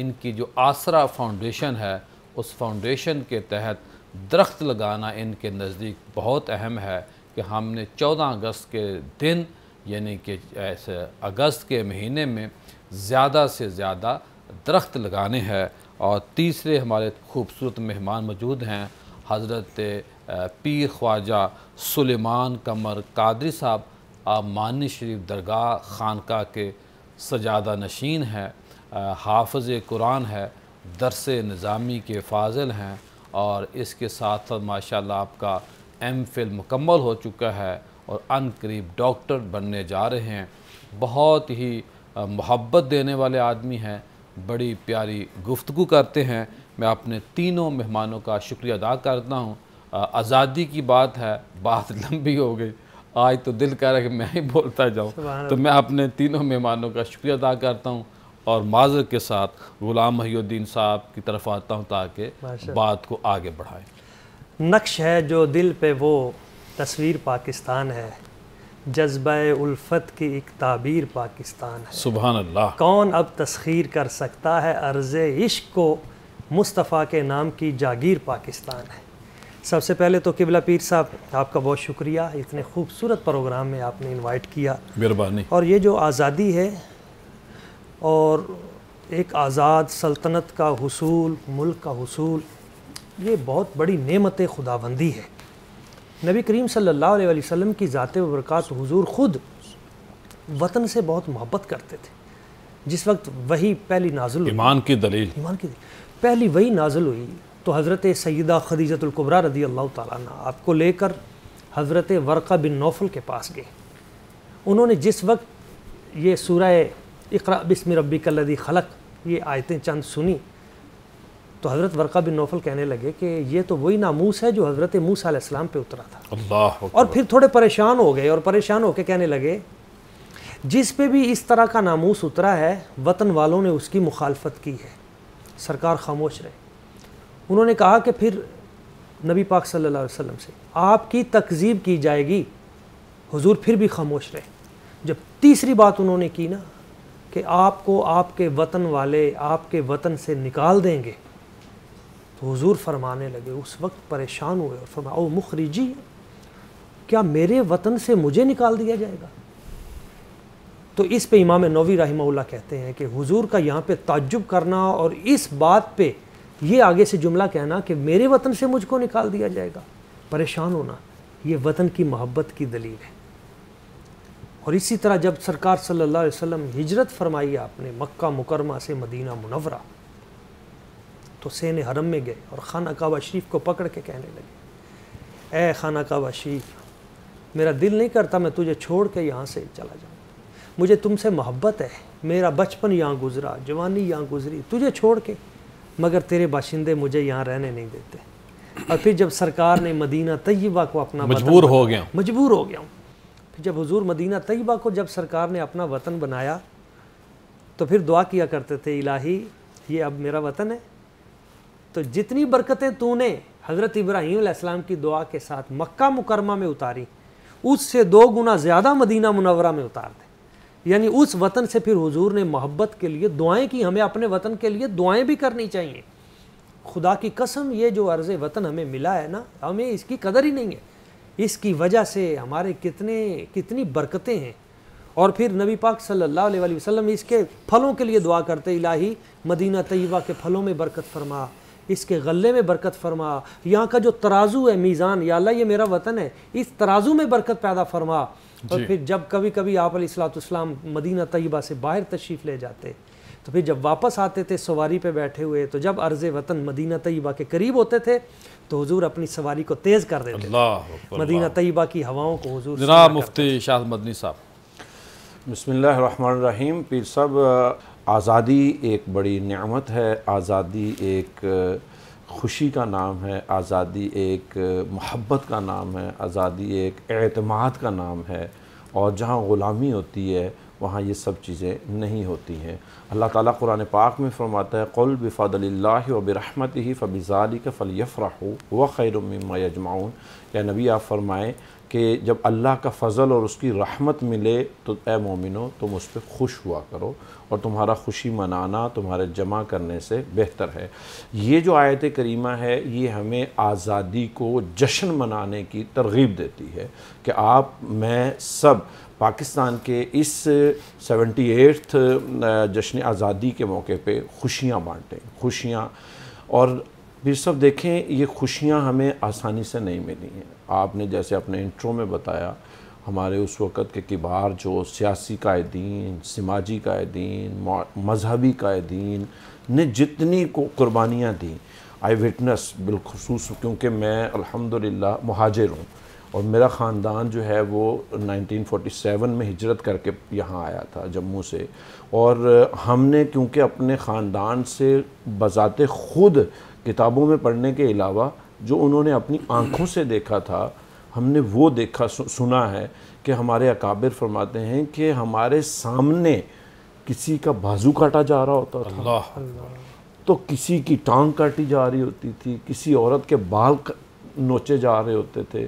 ان کی جو آسرا فاؤنڈیشن ہے اس فاؤنڈیشن کے تحت درخت لگانا ان کے نزدیک بہت اہم ہے کہ ہم نے 14 اگست کے دن یعنی کہ ایسے اگست کے مہینے میں زیادہ سے زیادہ درخت لگانے ہیں۔ اور تیسرے ہمارے خوبصورت مہمان موجود ہیں حضرت پیر خواجہ سلیمان قمر قادری صاحب، آپ مانی شریف درگاہ خانقاہ کے سجادہ نشین ہیں، حافظ قرآن ہے، درس نظامی کے فاضل ہیں، اور اس کے ساتھ ساتھ ماشاءاللہ آپ کا ایم فل مکمل ہو چکا ہے اور ان قریب ڈاکٹر بننے جا رہے ہیں۔ بہت ہی محبت دینے والے آدمی ہیں، بڑی پیاری گفتگو کرتے ہیں۔ میں اپنے تینوں مہمانوں کا شکریہ ادا کرتا ہوں۔ آزادی کی بات ہے، بات لمبی ہو گئی، آج تو دل کہہ رہا ہے کہ میں ہی بولتا جاؤں، تو میں اپنے تینوں مہمانوں کا شکریہ ادا کرتا ہوں اور معذرت کے ساتھ غلام محی الدین صاحب کی طرف آتا ہوں تاکہ بات کو آگے بڑھائیں۔ نقش ہے جو دل پہ وہ تصویر پاکستان ہے، جذبہ الفت کی ایک تعبیر پاکستان ہے۔ سبحان اللہ۔ کون اب تسخیر کر سکتا ہے عرض عشق کو، مصطفیٰ کے نام کی جاگیر پاکستان ہے۔ سب سے پہلے تو قبلہ پیر صاحب آپ کا بہت شکریہ، اتنے خوبصورت پروگرام میں آپ نے انوائٹ کیا۔ مہربانی۔ اور یہ جو آزادی ہے اور ایک آزاد سلطنت کا حصول، ملک کا حصول، یہ بہت بڑی نعمت خداوندی ہے۔ نبی کریم صلی اللہ علیہ وسلم کی ذات و برکات، حضور خود وطن سے بہت محبت کرتے تھے۔ جس وقت وحی پہلی نازل ہوئی، ایمان کی دلیل، پہلی وحی نازل ہوئی تو حضرت سیدہ خدیجۃ الکبریٰ رضی اللہ تعالیٰ عنہ آپ کو لے کر حضرت ورقہ بن نوفل کے پاس گئے۔ انہوں نے جس وقت یہ سورہ اقرأ بسم ربک الذی خلق یہ آیتیں چند سنی تو حضرت ورقہ بن نوفل کہنے لگے کہ یہ تو وہی ناموس ہے جو حضرت موسیٰ علیہ السلام پہ اترا تھا۔ اللہ اکبر۔ اور پھر تھوڑے پریشان ہو گئے اور پریشان ہو کے کہنے لگے جس پہ بھی اس طرح کا ناموس اترا ہے وطن والوں نے اس کی مخالفت کی ہے۔ سرکار خاموش رہے۔ انہوں نے کہا کہ پھر نبی پاک صلی اللہ علیہ وسلم سے آپ کی تکذیب کی جائے گی۔ حضور پھر بھی خاموش رہے۔ جب تیسری بات انہوں نے کی نا کہ آپ کو آپ کے وطن والے آپ کے وطن سے نکال دیں گے تو حضور فرمانے لگے، اس وقت پریشان ہوئے اور فرمایا او مخرجی، کیا میرے وطن سے مجھے نکال دیا جائے گا؟ تو اس پہ امام نووی رحمہ اللہ کہتے ہیں کہ حضور کا یہاں پہ تعجب کرنا اور اس بات پہ یہ آگے سے جملہ کہنا کہ میرے وطن سے مجھ کو نکال دیا جائے گا، پریشان ہونا، یہ وطن کی محبت کی دلیل ہے۔ اور اسی طرح جب سرکار صلی اللہ علیہ وسلم ہجرت فرمائی آپ نے مکہ مکرمہ سے مدینہ منورہ، تو سین حرم میں گئے اور خانہ کعبہ شریف کو پکڑ کے کہنے لگے اے خانہ کعبہ شریف، میرا دل نہیں کرتا میں تجھے چھوڑ کے یہاں سے چلا جاؤں، مجھے تم سے محبت ہے، میرا بچپن یہاں گزرا، جوانی یہاں گزری تجھے چھوڑ کے، مگر تیرے باشندے مجھے یہاں رہنے نہیں دیتے۔ اور پھر جب سرکار نے مدینہ طیبہ کو اپنا مجبور ہو گیا ہوں، پھر جب حضور مدینہ طیبہ کو جب سرکار نے اپنا وطن بنایا تو پھر دعا کیا کرتے تھے الہی یہ اب میرا وطن ہے، تو جتنی برکتیں تو نے حضرت ابراہیم علیہ السلام کی دعا کے ساتھ مکہ مکرمہ میں اتاری، اس سے 2 گنا زیادہ مدینہ منورہ میں اتار دے۔ یعنی اس وطن سے پھر حضور نے محبت کے لیے دعائیں کی، ہمیں اپنے وطن کے لیے دعائیں بھی کرنی چاہیے۔ خدا کی قسم یہ جو عرض وطن ہمیں ملا ہے نا، ہمیں اس کی قدر ہی نہیں ہے، اس کی وجہ سے ہمارے کتنی برکتیں ہیں۔ اور پھر نبی پاک صلی اللہ علیہ وسلم اس کے پھلوں کے لیے دعا کرتے الہی مدینہ طیبہ کے پھلوں میں برکت فرما، اس کے غلے میں برکت فرما، یہاں کا جو ترازو ہے میزان، یا اللہ یہ میرا وطن ہے، اس ترازو میں برکت پیدا فرما۔ اور پھر جب کبھی کبھی آپ علیہ السلام مدینہ طیبہ سے باہر تشریف لے جاتے تو پھر جب واپس آتے تھے سواری پہ بیٹھے ہوئے، تو جب عرض وطن مدینہ طیبہ کے قریب ہوتے تھے تو حضور اپنی سواری کو تیز کر دیتے تھے، مدینہ طیبہ کی ہواؤں کو حضور جناب مفتی شاہ مدنی صاحب۔ بسم اللہ الرحمن الرحیم۔ پیر صاحب، آزادی ایک بڑی نعمت ہے، آزادی ایک خوشی کا نام ہے، آزادی ایک محبت کا نام ہے، آزادی ایک اعتماد کا نام ہے، اور جہاں غلامی ہوتی ہے وہاں یہ سب چیزیں نہیں ہوتی ہیں۔ اللہ تعالیٰ قرآن پاک میں فرماتا ہے قُلْ بِفَضْلِ اللَّهِ وَبِرَحْمَتِهِ فَبِذَلِكَ فَلْيَفْرَحُوا هُوَ خَيْرٌ مِّمَّا يَجْمَعُونَ۔ یا نبی آپ فرمائیں کہ جب اللہ کا فضل اور اس کی رحمت ملے تو اے مومنو تم اس پہ خوش ہوا کرو، اور تمہارا خوشی منانا تمہارے جمع کرنے سے بہتر ہے۔ یہ جو آیت کریمہ ہے یہ ہمیں آزادی کو جشن منانے کی ترغیب دیتی ہے کہ آپ میں سب پاکستان کے اس 78 جشن آزادی کے موقع پہ خوشیاں بانٹیں، خوشیاں۔ اور پھر سب دیکھیں یہ خوشیاں ہمیں آسانی سے نہیں ملی ہیں۔ آپ نے جیسے اپنے انٹرو میں بتایا ہمارے اس وقت کے کبار جو سیاسی قائدین، سماجی قائدین، مذہبی قائدین نے جتنی قربانیاں دیں، آئی وٹنس بالخصوص، کیونکہ میں الحمدللہ مہاجر ہوں اور میرا خاندان جو ہے وہ 1947 میں ہجرت کر کے یہاں آیا تھا جموں سے، اور ہم نے کیونکہ اپنے خاندان سے بذات خود کتابوں میں پڑھنے کے علاوہ جو انہوں نے اپنی آنکھوں سے دیکھا تھا، ہم نے وہ دیکھا سنا ہے کہ ہمارے اکابر فرماتے ہیں کہ ہمارے سامنے کسی کا بازو کاٹا جا رہا ہوتا تھا، اللہ تو کسی کی ٹانگ کاٹی جا رہی ہوتی تھی، کسی عورت کے بال نوچے جا رہے ہوتے تھے،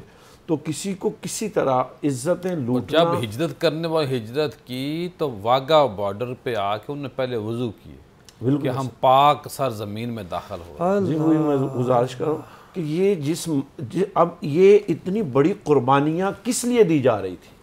تو کسی کو کسی طرح عزتیں لوٹنا۔ جب ہجرت کرنے والے ہجرت کی تو واگا بارڈر پہ آ کے انہوں نے پہلے وضو کیے کہ ہم پاک سرزمین میں داخل ہو رہے ہیں۔ جی وہی میں گزارش کروں کہ یہ اب یہ اتنی بڑی قربانیاں کس لیے دی جا رہی تھی؟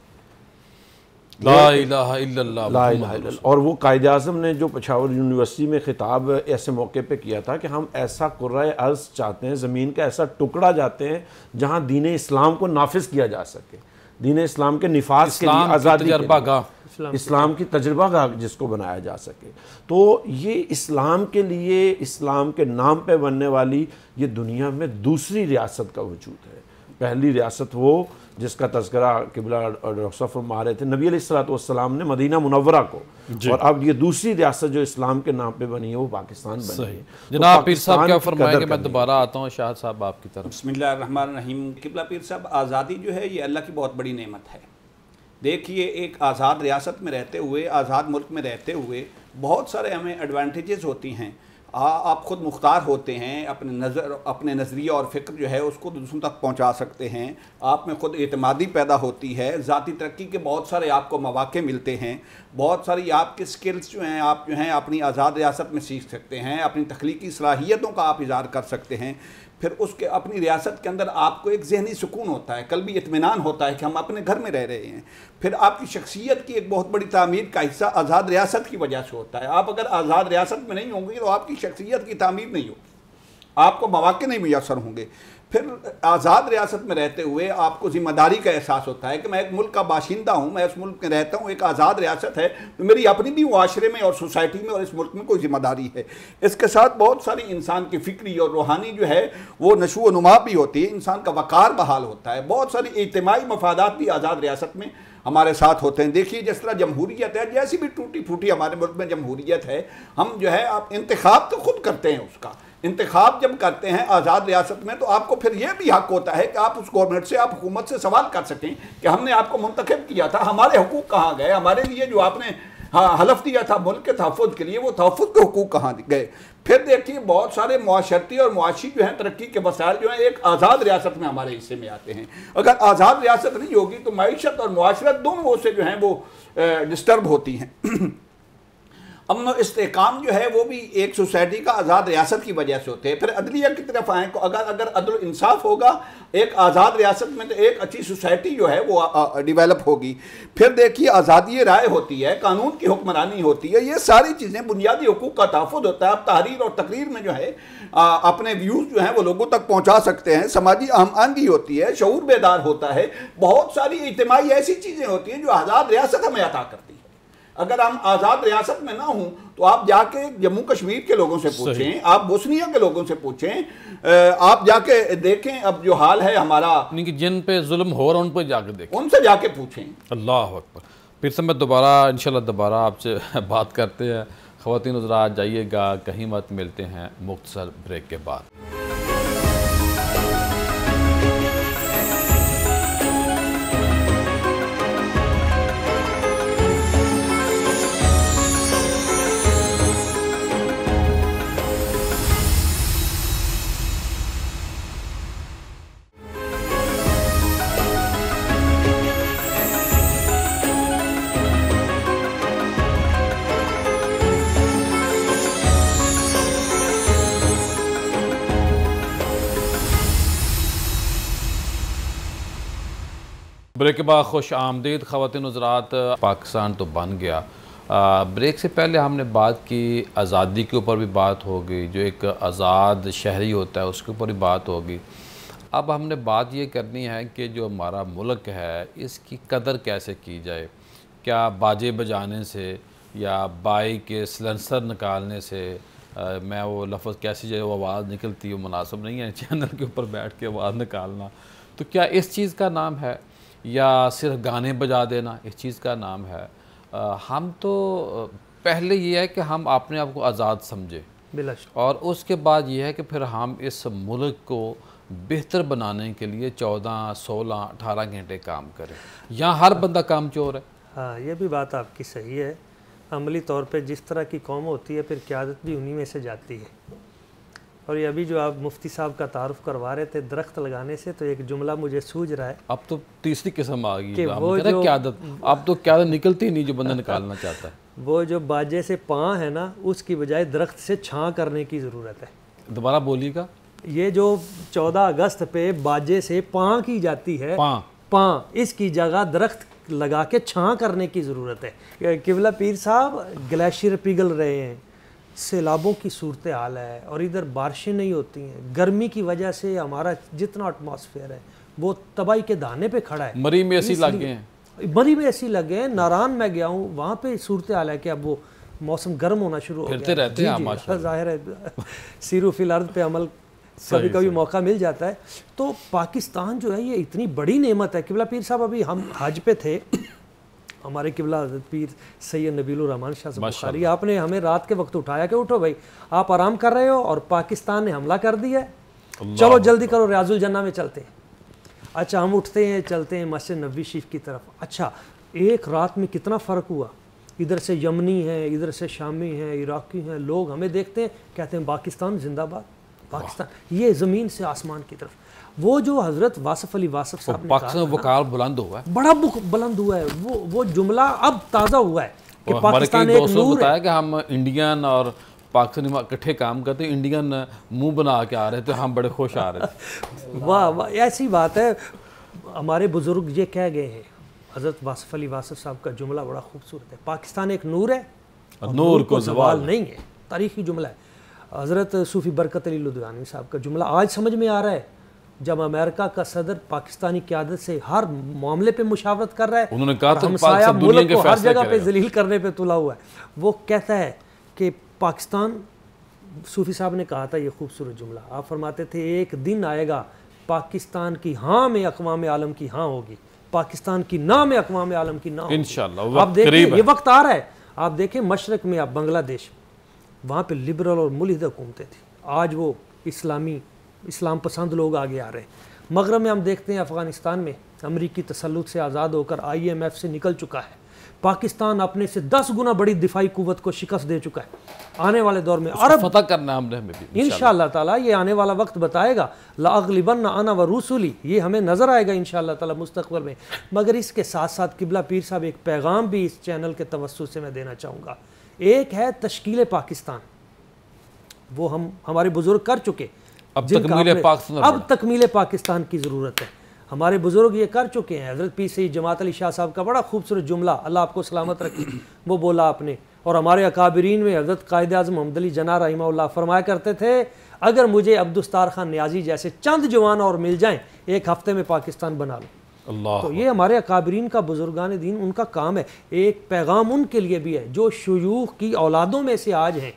لا الہ الا اللہ، لا الہ الا اللہ۔ اور وہ قائد اعظم نے جو پشاور یونیورسٹی میں خطاب ایسے موقع پہ کیا تھا کہ ہم ایسا قرۂ ارض چاہتے ہیں، زمین کا ایسا ٹکڑا چاہتے ہیں جہاں دین اسلام کو نافذ کیا جا سکے، دین اسلام کے نفاذ کے لیے، آزادی کے لیے، اسلام کی تجربہ گاہ جس کو بنایا جا سکے۔ تو یہ اسلام کے لیے، اسلام کے نام پہ بننے والی یہ دنیا میں دوسری ریاست کا وجود ہے۔ پہلی ریاست وہ جس کا تذکرہ قبلہ ڈاکٹر صاحب فرما رہے تھے، نبی علیہ السلام نے مدینہ منورہ کو، اور اب یہ دوسری ریاست جو اسلام کے نام پہ بنی ہے وہ پاکستان بنی ہے۔ جناب پیر صاحب کیا فرمائیں گے؟ میں دوبارہ آتا ہوں شاہد صاحب آپ کی طرف۔ بسم اللہ الرحمن الرحیم۔ قبلہ پیر صاحب، آزادی جو ہے یہ اللہ کی بہت بڑی نعمت ہے۔ دیکھیے ایک آزاد ریاست میں رہتے ہوئے، آزاد ملک میں رہتے ہوئے بہت سارے ہمیں ایڈوانٹیجز ہوتی ہیں۔ آپ خود مختار ہوتے ہیں، اپنے نظریہ اور فکر جو ہے اس کو دوسروں تک پہنچا سکتے ہیں، آپ میں خود اعتمادی پیدا ہوتی ہے، ذاتی ترقی کے بہت سارے آپ کو مواقع ملتے ہیں، بہت ساری آپ کے سکلز جو ہیں آپ جو ہیں اپنی آزاد ریاست میں سیکھ سکتے ہیں، اپنی تخلیقی صلاحیتوں کا آپ اظہار کر سکتے ہیں۔ پھر اس کے اپنی ریاست کے اندر آپ کو ایک ذہنی سکون ہوتا ہے، قلبی اطمینان ہوتا ہے کہ ہم اپنے گھر میں رہ رہے ہیں۔ پھر آپ کی شخصیت کی ایک بہت بڑی تعمیر کا حصہ آزاد ریاست کی وجہ سے ہوتا ہے۔ آپ اگر آزاد ریاست میں نہیں ہوں گے تو آپ کی شخصیت کی تعمیر نہیں ہوگی، آپ کو مواقع نہیں میسر ہوں گے۔ پھر آزاد ریاست میں رہتے ہوئے آپ کو ذمہ داری کا احساس ہوتا ہے کہ میں ایک ملک کا باشندہ ہوں، میں اس ملک میں رہتا ہوں، ایک آزاد ریاست ہے تو میری اپنی بھی معاشرے میں اور سوسائٹی میں اور اس ملک میں کوئی ذمہ داری ہے۔ اس کے ساتھ بہت ساری انسان کی فکری اور روحانی جو ہے وہ نشو و نما بھی ہوتی ہے، انسان کا وقار بحال ہوتا ہے، بہت ساری اجتماعی مفادات بھی آزاد ریاست میں ہمارے ساتھ ہوتے ہیں۔ دیکھیے جس طرح جمہوریت ہے، جیسی بھی ٹوٹی پھوٹی ہمارے ملک میں جمہوریت ہے، ہم جو ہے آپ انتخاب تو خود کرتے ہیں، اس کا انتخاب جب کرتے ہیں آزاد ریاست میں تو آپ کو پھر یہ بھی حق ہوتا ہے کہ آپ اس گورنمنٹ سے، آپ حکومت سے سوال کر سکیں کہ ہم نے آپ کو منتخب کیا تھا، ہمارے حقوق کہاں گئے، ہمارے لیے جو آپ نے حلف دیا تھا ملک کے تحفظ کے لیے وہ تحفظ کے حقوق کہاں گئے۔ پھر دیکھیے بہت سارے معاشرتی اور معاشی جو ہیں ترقی کے وسائل جو ہیں ایک آزاد ریاست میں ہمارے حصے میں آتے ہیں۔ اگر آزاد ریاست نہیں ہوگی تو معیشت اور معاشرت دونوں سے جو ہیں وہ ڈسٹرب ہوتی ہیں۔ امن و استحکام جو ہے وہ بھی ایک سوسائٹی کا آزاد ریاست کی وجہ سے ہوتے ہیں۔ پھر عدلیہ کی طرف آئیں تو اگر عدل و انصاف ہوگا ایک آزاد ریاست میں تو ایک اچھی سوسائٹی جو ہے وہ ڈیولپ ہوگی۔ پھر دیکھیے آزادی رائے ہوتی ہے، قانون کی حکمرانی ہوتی ہے، یہ ساری چیزیں بنیادی حقوق کا تحفظ ہوتا ہے۔ آپ تحریر اور تقریر میں جو ہے اپنے ویوز جو ہیں وہ لوگوں تک پہنچا سکتے ہیں، سماجی ہم آہنگی ہوتی ہے، شعور بیدار ہوتا ہے، بہت ساری اجتماعی ایسی چیزیں ہوتی ہیں جو آزاد ریاست ہمیں عطا کرتی ہے۔ اگر ہم آزاد ریاست میں نہ ہوں تو آپ جا کے جموں کشمیر کے لوگوں سے پوچھیں، آپ بوسنیا کے لوگوں سے پوچھیں، آپ جا کے دیکھیں اب جو حال ہے ہمارا، جن پہ ظلم ہو رہا ان پہ جا کے دیکھیں، ان سے جا کے پوچھیں۔ اللہ اکبر۔ پھر سے میں دوبارہ انشاءاللہ دوبارہ آپ سے بات کرتے ہیں۔ خواتین حضرات جائیے گا کہیں مت، ملتے ہیں مختصر بریک کے بعد۔ بریک کے بعد خوش آمدید خواتین حضرات. پاکستان تو بن گیا. بریک سے پہلے ہم نے بات کی آزادی کے اوپر بھی بات ہوگی, جو ایک آزاد شہری ہوتا ہے اس کے اوپر بھی بات ہوگی. اب ہم نے بات یہ کرنی ہے کہ جو ہمارا ملک ہے اس کی قدر کیسے کی جائے. کیا باجے بجانے سے یا بائک کے سلنسر نکالنے سے, میں وہ لفظ کیسی جو آواز نکلتی ہے وہ مناسب نہیں ہے چینل کے اوپر بیٹھ کے آواز نکالنا, تو کیا اس چیز کا نام ہے, یا صرف گانے بجا دینا اس چیز کا نام ہے؟ ہم تو پہلے یہ ہے کہ ہم اپنے آپ کو آزاد سمجھیں, بلا شک, اور اس کے بعد یہ ہے کہ پھر ہم اس ملک کو بہتر بنانے کے لیے 14, 16, 18 گھنٹے کام کریں. یہاں ہر بندہ کام چور ہے. ہاں یہ بھی بات آپ کی صحیح ہے. عملی طور پہ جس طرح کی قوم ہوتی ہے پھر قیادت بھی انہی میں سے جاتی ہے. اور یہ ابھی جو آپ مفتی صاحب کا تعارف کروا رہے تھے درخت لگانے سے, تو ایک جملہ مجھے سوجھ رہا ہے. اب تو تیسری قسم آ گئی کہ ہم وہ کہہ رہے ہیں جو قیادت, اب تو قیادت نکلتی نہیں جو بندہ نکالنا چاہتا ہے. وہ جو باجے سے پاں ہے نا, اس کی بجائے درخت سے چھاں کرنے کی ضرورت ہے. دوبارہ بولیے گا. یہ جو 14 اگست پہ باجے سے پاں کی جاتی ہے, پاں, اس کی جگہ درخت لگا کے چھاں کرنے کی ضرورت ہے. قبلہ پیر صاحب گلیشیئر پگھل رہے ہیں, سیلابوں کی صورتحال ہے, اور ادھر بارشیں نہیں ہوتی ہیں. گرمی کی وجہ سے ہمارا جتنا ایٹماسفیئر ہے وہ تباہی کے دہانے پہ کھڑا ہے. مری میں ایسی لگ گئے ہیں, مری میں ایسی لگے ہیں. ناران میں گیا ہوں, وہاں پہ صورتحال ہے کہ اب وہ موسم گرم ہونا شروع ہو گیا. پھرتے رہتے ہیں ماشاءاللہ, ظاہر ہے سیرو فی الارض پہ عمل کبھی کبھی موقع مل جاتا ہے. تو پاکستان جو ہے یہ اتنی بڑی نعمت ہے. قبلہ پیر صاحب ابھی ہم حج پہ تھے, ہمارے قبلہ پیر سید نبیل الرحمن شاہ صاحب بخاری, آپ نے ہمیں رات کے وقت اٹھایا کہ اٹھو بھائی آپ آرام کر رہے ہو اور پاکستان نے حملہ کر دیا ہے, چلو جلدی کرو ریاض الجنہ میں چلتے ہیں. اچھا ہم اٹھتے ہیں چلتے ہیں مسجد نبوی شریف کی طرف. اچھا ایک رات میں کتنا فرق ہوا. ادھر سے یمنی ہیں, ادھر سے شامی ہیں, عراقی ہیں, لوگ ہمیں دیکھتے ہیں کہتے ہیں پاکستان زندہ باد, پاکستان. یہ زمین سے آسمان کی طرف. وہ جو حضرت واصف علی واصف صاحب نے پاکستان وقار بلند ہوا ہے, بڑا بلند ہوا ہے, وہ جملہ اب تازہ ہوا ہے کہ ہمارے پاکستان کئی ایک دوستوں نور بتایا ہے. کہ ہم انڈین اور پاکستانی اکٹھے کام کرتے ہیں, انڈین منہ بنا کے آ رہے تھے, ہم بڑے خوش آ رہے تھے. واہ واہ, ایسی بات ہے. ہمارے بزرگ یہ کہہ گئے ہیں, حضرت واصف علی واصف صاحب کا جملہ بڑا خوبصورت ہے, پاکستان ایک نور ہے اور نور کو زوال نہیں ہے. تاریخی جملہ ہے. حضرت صوفی برکت علی لدھیانوی صاحب کا جملہ آج سمجھ میں آ رہا ہے, جب امریکہ کا صدر پاکستانی قیادت سے ہر معاملے پہ مشاورت کر رہا ہے, انہوں نے کہا تھا ہمسایہ ملک کو ہر جگہ پہ کرے ذلیل کرنے پہ تلا ہوا ہے. وہ کہتا ہے کہ پاکستان, صوفی صاحب نے کہا تھا یہ خوبصورت جملہ, آپ فرماتے تھے ایک دن آئے گا پاکستان کی ہاں میں اقوام عالم کی ہاں ہوگی, پاکستان کی نہ میں اقوام عالم کی نہ ہوگی انشاءاللہ. آپ دیکھیں یہ وقت آ رہا ہے. آپ دیکھیں مشرق میں, آپ بنگلہ دیش, وہاں پہ لبرل اور ملحد حکومتیں تھیں, آج وہ اسلام پسند لوگ آگے آ رہے ہیں. مغرب میں ہم دیکھتے ہیں افغانستان میں امریکی تسلط سے آزاد ہو کر IMF سے نکل چکا ہے. پاکستان اپنے سے 10 گنا بڑی دفاعی قوت کو شکست دے چکا ہے. آنے والے دور میں عرب فتح کرنا ہم نے بھی انشاءاللہ تعالیٰ, یہ آنے والا وقت بتائے گا. لأغلبن انا ورسلی, یہ ہمیں نظر آئے گا انشاءاللہ تعالیٰ مستقبل میں. مگر اس کے ساتھ ساتھ قبلہ پیر صاحب ایک پیغام بھی اس چینل کے توسط سے میں دینا چاہوں گا. ایک ہے تشکیل پاکستان, وہ ہمارے بزرگ کر چکے. اب تکمیل پاکستان, اب تکمیل پاکستان کی ضرورت ہے. ہمارے بزرگ یہ کر چکے ہیں. حضرت پیر سید جماعت علی شاہ صاحب کا بڑا خوبصورت جملہ, اللہ آپ کو سلامت رکھے, وہ بولا آپ نے. اور ہمارے اکابرین میں حضرت قائد اعظم محمد علی جناح رحمہ اللہ فرمایا کرتے تھے, اگر مجھے عبدالستار خان نیازی جیسے چند جوان اور مل جائیں ایک ہفتے میں پاکستان بنا لوں. اللہ, تو یہ ہمارے اکابرین کا, بزرگان دین, ان کا کام ہے. ایک پیغام ان کے لیے بھی ہے جو شیوخ کی اولادوں میں سے آج ہیں,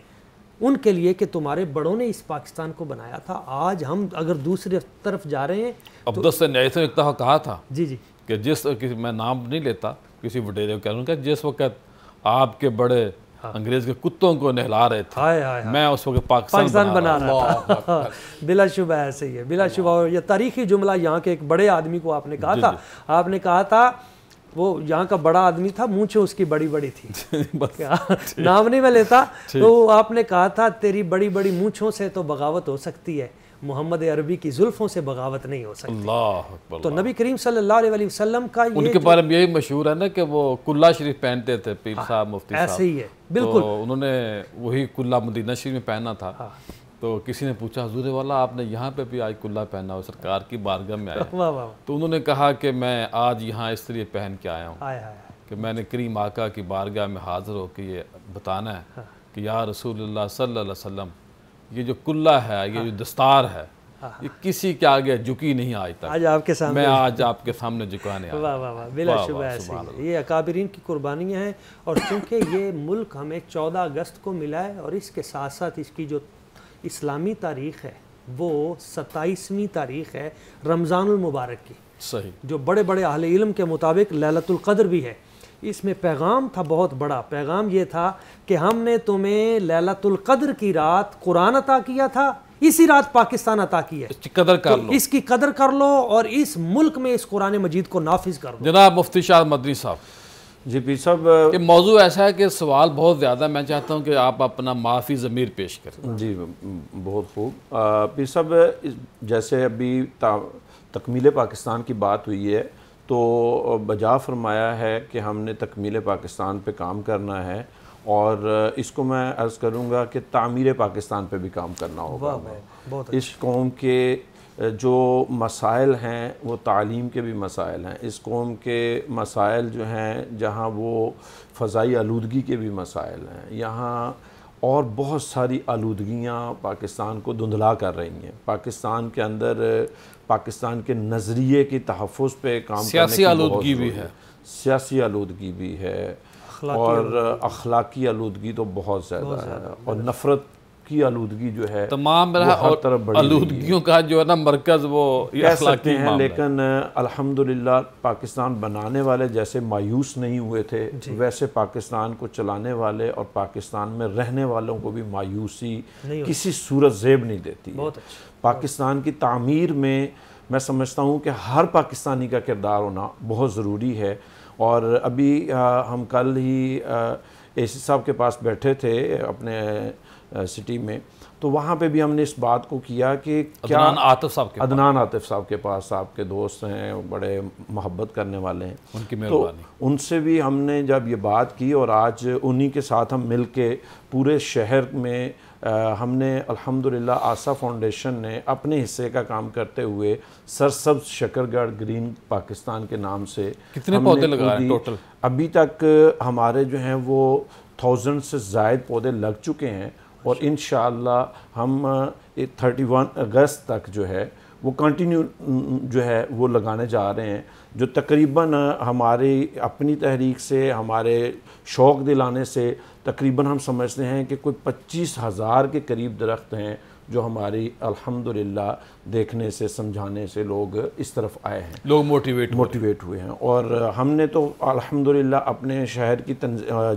ان کے لیے کہ تمہارے بڑوں نے اس پاکستان کو بنایا تھا. آج ہم اگر دوسری طرف جا رہے ہیں. عبدالستار نیازی نے ایک دفعہ کہا تھا جی کہ میں نام نہیں لیتا, کسی وڈیرے کو کہہ رہا ہوں کہ جس وقت آپ کے بڑے انگریز کے کتوں کو نہلا رہے تھے, میں اس وقت پاکستان بنا رہا تھا. بلا شبہ ایسے ہی ہے, بلا شبہ. اور یہ تاریخی جملہ یہاں کے ایک بڑے آدمی کو آپ نے کہا تھا. آپ نے کہا تھا وہ یہاں کا بڑا آدمی تھا, مونچھیں اس کی بڑی بڑی تھی, نام نہیں میں لیتا. تو آپ نے کہا تھا تیری بڑی بڑی مونچھوں سے تو بغاوت ہو سکتی ہے, محمد عربی کی زلفوں سے بغاوت نہیں ہو سکتی. اللہ اکبر. تو نبی کریم صلی اللہ علیہ وسلم کا ان کے بارے میں یہی مشہور ہے نا کہ وہ کلہ شریف پہنتے تھے پیر صاحب, مفتی صاحب. ایسے ہی ہے بالکل. انہوں نے وہی کلہ مدینہ شریف میں پہنا تھا. تو کسی نے پوچھا حضور والا آپ نے یہاں پہ بھی آج کلہ پہنا ہو، سرکار کی بارگاہ میں آیا؟ واہ واہ تو انہوں نے کہا کہ میں آج یہاں اس لیے پہن کے آیا ہوں آیا آیا کہ میں نے کریم آقا کی بارگاہ میں حاضر ہو کے یہ بتانا ہے کہ یا رسول اللہ صلی اللہ علیہ وسلم، یہ جو کلہ ہے، یہ جو دستار ہے، یہ کسی کے آگے جھکی نہیں آج تک، آج آپ کے سامنے، میں آج آپ کے سامنے جھکانے آیا۔ واہ واہ واہ، بلا شبہ ایسے ہی ہے۔ یہ اکابرین کی قربانیاں ہیں، اور چونکہ یہ ملک ہمیں 14 اگست کو ملا ہے، اور اس کے ساتھ ساتھ اس کی جو اسلامی تاریخ ہے وہ 27ویں تاریخ ہے رمضان المبارک کی، صحیح، جو بڑے بڑے اہل علم کے مطابق لیلۃ القدر بھی ہے۔ اس میں پیغام تھا بہت بڑا، پیغام یہ تھا کہ ہم نے تمہیں لیلۃ القدر کی رات قرآن عطا کیا تھا، اسی رات پاکستان عطا کی ہے، اس کی قدر کر لو، اس کی قدر کر لو اور اس ملک میں اس قرآن مجید کو نافذ کر دو۔ جناب مفتی شاہ مدنی صاحب، جی پیر صاحب، یہ موضوع ایسا ہے کہ سوال بہت زیادہ، میں چاہتا ہوں کہ آپ اپنا معافی ضمیر پیش کریں۔ جی بہت خوب۔ پیر صاحب، جیسے ابھی تکمیل پاکستان کی بات ہوئی ہے، تو بجا فرمایا ہے کہ ہم نے تکمیل پاکستان پہ کام کرنا ہے، اور اس کو میں عرض کروں گا کہ تعمیر پاکستان پہ بھی کام کرنا ہوگا ہمیں۔ اس قوم کے جو مسائل ہیں وہ تعلیم کے بھی مسائل ہیں، اس قوم کے مسائل جو ہیں جہاں وہ فضائی آلودگی کے بھی مسائل ہیں، یہاں اور بہت ساری آلودگیاں پاکستان کو دھندلا کر رہی ہیں۔ پاکستان کے اندر پاکستان کے نظریے کی تحفظ پہ کام کرنے کی سیاسی آلودگی بہت بھی ضرورت ہے، سیاسی آلودگی بھی ہے، اور اخلاقی آلودگی تو بہت زیادہ ہے، اور نفرت کی آلودگی جو ہے تمام وہ ہر طرف بڑھی ہوئی ہے۔ آلودگیوں کا جو ہے نا مرکز وہ کہہ اخلاقی سکتے ہیں، معاملہ ہے۔ لیکن الحمدللہ پاکستان بنانے والے جیسے مایوس نہیں ہوئے تھے، ویسے پاکستان کو چلانے والے اور پاکستان میں رہنے والوں کو بھی مایوسی کسی صورت زیب نہیں دیتی ہے۔ پاکستان کی تعمیر میں سمجھتا ہوں کہ ہر پاکستانی کا کردار ہونا بہت ضروری ہے۔ اور ابھی ہم کل ہی اے سی صاحب کے پاس بیٹھے تھے اپنے سٹی میں، تو وہاں پہ بھی ہم نے اس بات کو کیا کہ کیا عدنان عاطف صاحب کے عدنان عاطف صاحب کے پاس، آپ کے دوست ہیں، بڑے محبت کرنے والے ہیں، ان کی تو مہربانی، ان سے بھی ہم نے جب یہ بات کی، اور آج انہی کے ساتھ ہم مل کے پورے شہر میں ہم نے الحمدللہ آسا فاؤنڈیشن نے اپنے حصے کا کام کرتے ہوئے سرسبز شکرگڑھ گرین پاکستان کے نام سے کتنے پودے لگائے ہیں ٹوٹل؟ ابھی تک ہمارے جو ہیں وہ 1000 سے زائد پودے لگ چکے ہیں، اور انشاءاللہ ہم 31 اگست تک جو ہے وہ کنٹینیو جو ہے وہ لگانے جا رہے ہیں، جو تقریباً ہماری اپنی تحریک سے، ہمارے شوق دلانے سے تقریباً ہم سمجھتے ہیں کہ کوئی 25,000 کے قریب درخت ہیں جو ہماری الحمدللہ دیکھنے سے، سمجھانے سے لوگ اس طرف آئے ہیں، لوگ موٹیویٹ ہوئے ہیں۔ اور ہم نے تو الحمدللہ اپنے شہر کی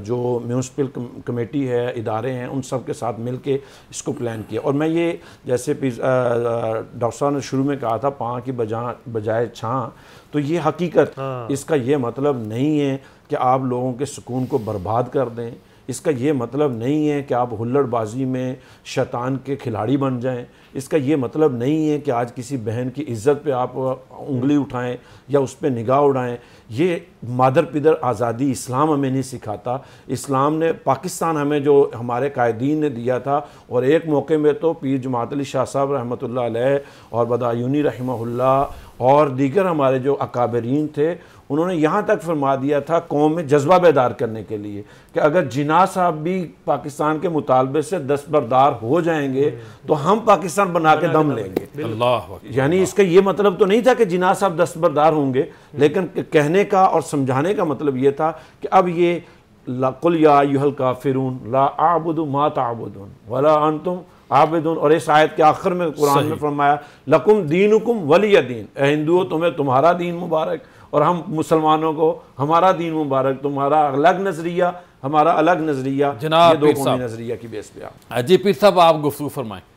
جو میونسپل کمیٹی ہے، ادارے ہیں، ان سب کے ساتھ مل کے اس کو پلان کیا۔ اور میں یہ جیسے ڈاکٹر صاحب نے شروع میں کہا تھا پاں کی بجائے چھاں، تو یہ حقیقت، اس کا یہ مطلب نہیں ہے کہ آپ لوگوں کے سکون کو برباد کر دیں، اس کا یہ مطلب نہیں ہے کہ آپ ہلڑ بازی میں شیطان کے کھلاڑی بن جائیں، اس کا یہ مطلب نہیں ہے کہ آج کسی بہن کی عزت پہ آپ انگلی اٹھائیں یا اس پہ نگاہ اڑائیں۔ یہ مادر پدر آزادی اسلام ہمیں نہیں سکھاتا۔ اسلام نے، پاکستان ہمیں جو ہمارے قائدین نے دیا تھا، اور ایک موقع میں تو پیر جماعت علی شاہ صاحب رحمۃ اللہ علیہ اور بدایونی رحمہ اللہ اور دیگر ہمارے جو اکابرین تھے، انہوں نے یہاں تک فرما دیا تھا قوم میں جذبہ بیدار کرنے کے لیے کہ اگر جناح صاحب بھی پاکستان کے مطالبے سے دستبردار ہو جائیں گے تو ہم پاکستان بنا کے دم لیں گے۔ اللہ، یعنی اس کا یہ مطلب تو نہیں تھا کہ جناح صاحب دستبردار ہوں گے، لیکن کہنے کا اور سمجھانے کا مطلب یہ تھا کہ اب یہ قُلْ يَا أَيُّهَا الْكَافِرُونَ لَا أَعْبُدُ مَا تَعْبُدُونَ وَلَا أَنْتُمْ عابدون، اور اس آیت کے آخر میں قرآن میں فرمایا لَكُمْ دِينُكُمْ وَلِيَ دِين، اے ہندوؤں تمہیں تمہارا دین مبارک، اور ہم مسلمانوں کو ہمارا دین مبارک، تمہارا الگ نظریہ، ہمارا الگ نظریہ، یہ دو قومی نظریہ کی بیس پہ آپ۔ جی پیر صاحب آپ گفتگو فرمائیں۔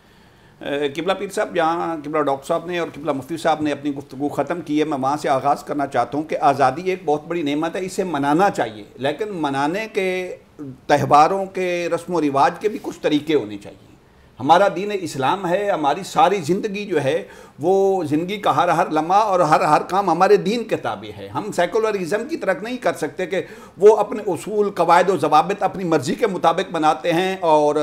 قبلہ پیر صاحب، جہاں قبلہ ڈاکٹر صاحب نے اور قبلہ مفتی صاحب نے اپنی گفتگو ختم کی ہے، میں وہاں سے آغاز کرنا چاہتا ہوں کہ آزادی ایک بہت بڑی نعمت ہے، اسے منانا چاہیے، لیکن منانے کے تہواروں کے رسم و رواج کے بھی کچھ طریقے ہونے چاہیے۔ ہمارا دین اسلام ہے، ہماری ساری زندگی جو ہے وہ زندگی کا ہر لمحہ اور ہر کام ہمارے دین کے تابع ہے۔ ہم سیکولرزم کی طرف نہیں کر سکتے کہ وہ اپنے اصول، قواعد و ضوابط اپنی مرضی کے مطابق بناتے ہیں اور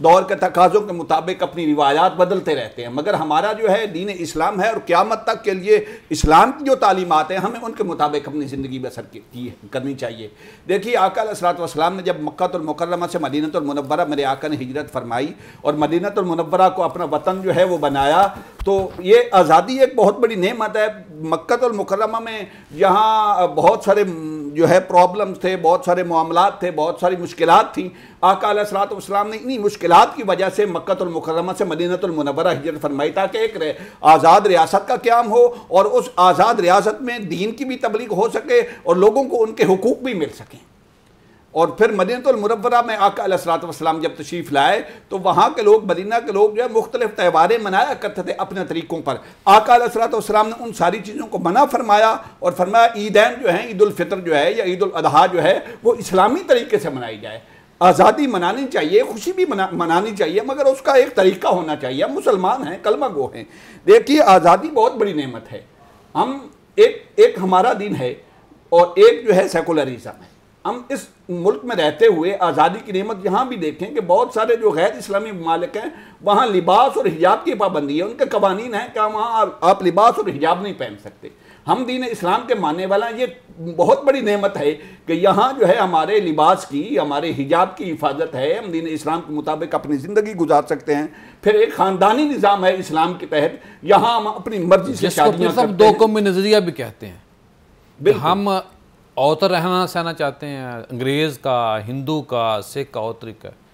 دور کے تقاضوں کے مطابق اپنی روایات بدلتے رہتے ہیں، مگر ہمارا جو ہے دین اسلام ہے اور قیامت تک کے لیے اسلام کی جو تعلیمات ہیں ہمیں ان کے مطابق اپنی زندگی بسر کرنی چاہیے۔ دیکھیے آقا علیہ الصلوۃ والسلام نے جب مکہ المکرمہ سے مدینہ المنورہ میرے آقا نے ہجرت فرمائی اور مدینہ المنورہ کو اپنا وطن جو ہے وہ بنایا، تو یہ آزادی ایک بہت بڑی نعمت ہے۔ مکہ المکرمہ میں جہاں بہت سارے جو ہے پرابلمز تھے، بہت سارے معاملات تھے، بہت ساری مشکلات تھیں، آقا علیہ الصلوۃ والسلام نے انہی مشکلات کی وجہ سے مکہ المکرمہ سے مدینہ المنورہ ہجرت فرمائی تاکہ ایک آزاد ریاست کا قیام ہو اور اس آزاد ریاست میں دین کی بھی تبلیغ ہو سکے اور لوگوں کو ان کے حقوق بھی مل سکیں۔ اور پھر مدینہ المنورہ میں آقا علیہ الصلوۃ والسلام جب تشریف لائے تو وہاں کے لوگ، مدینہ کے لوگ جو ہے مختلف تہواریں منایا کرتے تھے اپنے طریقوں پر۔ آقا علیہ الصلوۃ والسلام نے ان ساری چیزوں کو منع فرمایا اور فرمایا عیدین جو ہیں، عید الفطر جو ہے یا عید الاضحیٰ جو ہے وہ اسلامی طریقے سے منائی جائے۔ آزادی منانی چاہیے، خوشی بھی منانی چاہیے، مگر اس کا ایک طریقہ ہونا چاہیے۔ ہم مسلمان ہیں، کلمہ گو ہیں۔ دیکھیے آزادی بہت بڑی نعمت ہے۔ ہم ایک ہمارا دین ہے اور ایک جو ہے سیکولرزم ہے۔ ہم اس ملک میں رہتے ہوئے آزادی کی نعمت یہاں بھی دیکھیں کہ بہت سارے جو غیر اسلامی ممالک ہیں وہاں لباس اور حجاب کی پابندی ہے، ان کے قوانین ہیں کہ وہاں آپ لباس اور حجاب نہیں پہن سکتے۔ ہم دین اسلام کے ماننے والا ہیں، یہ بہت بڑی نعمت ہے کہ یہاں جو ہے ہمارے لباس کی، ہمارے حجاب کی حفاظت ہے، ہم دین اسلام کے مطابق اپنی زندگی گزار سکتے ہیں۔ پھر ایک خاندانی نظام ہے اسلام کے تحت، یہاں ہم اپنی مرضی سے شادیاں کرتے ہیں۔ دو قومی نظریہ بھی کہتے ہیں، ہم اوتر رہنا سہنا چاہتے ہیں، انگریز کا، ہندو کا، سکھ کا اور طریقہ ہے۔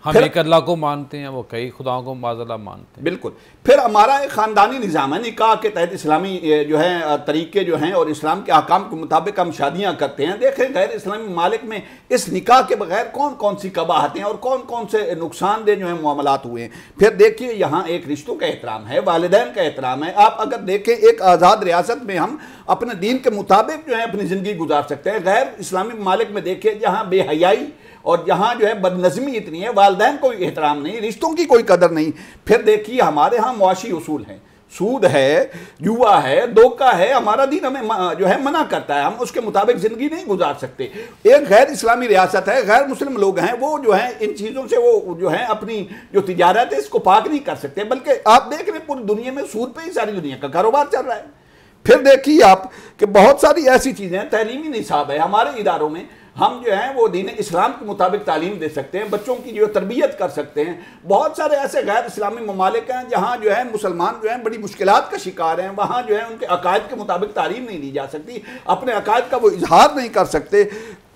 ہم ایک اللہ کو مانتے ہیں، وہ کئی خداؤں کو معاذ اللہ مانتے ہیں۔ بالکل۔ پھر ہمارا ایک خاندانی نظام ہے، نکاح کے تحت اسلامی جو ہے طریقے جو ہیں اور اسلام کے احکام کے مطابق ہم شادیاں کرتے ہیں۔ دیکھیں غیر اسلامی ممالک میں اس نکاح کے بغیر کون کون سی قباحتیں اور کون کون سے نقصان دہ جو ہیں معاملات ہوئے ہیں۔ پھر دیکھیے یہاں ایک رشتوں کا احترام ہے، والدین کا احترام ہے۔ آپ اگر دیکھیں ایک آزاد ریاست میں ہم اپنے دین کے مطابق جو ہے اپنی زندگی گزار سکتے ہیں۔ غیر اسلامی ممالک میں دیکھیں جہاں بے حیائی اور جہاں جو ہے بدنظمی اتنی ہے، والدین کوئی احترام نہیں، رشتوں کی کوئی قدر نہیں۔ پھر دیکھیے ہمارے ہاں معاشی اصول ہیں، سود ہے، جوا ہے، دھوکہ ہے، ہمارا دین ہمیں جو ہے منع کرتا ہے، ہم اس کے مطابق زندگی نہیں گزار سکتے۔ ایک غیر اسلامی ریاست ہے، غیر مسلم لوگ ہیں، وہ جو ہیں ان چیزوں سے وہ جو ہے اپنی جو تجارت ہے اس کو پاک نہیں کر سکتے، بلکہ آپ دیکھ رہے ہیں پوری دنیا میں سود پہ ہی ساری دنیا کا کاروبار چل رہا ہے۔ پھر دیکھیے آپ کہ بہت ساری ایسی چیزیں ہیں، تعلیمی نصاب ہے ہمارے اداروں میں، ہم جو ہیں وہ دین اسلام کے مطابق تعلیم دے سکتے ہیں، بچوں کی جو تربیت کر سکتے ہیں۔ بہت سارے ایسے غیر اسلامی ممالک ہیں جہاں جو ہے مسلمان جو ہیں بڑی مشکلات کا شکار ہیں، وہاں جو ہے ان کے عقائد کے مطابق تعلیم نہیں دی جا سکتی، اپنے عقائد کا وہ اظہار نہیں کر سکتے۔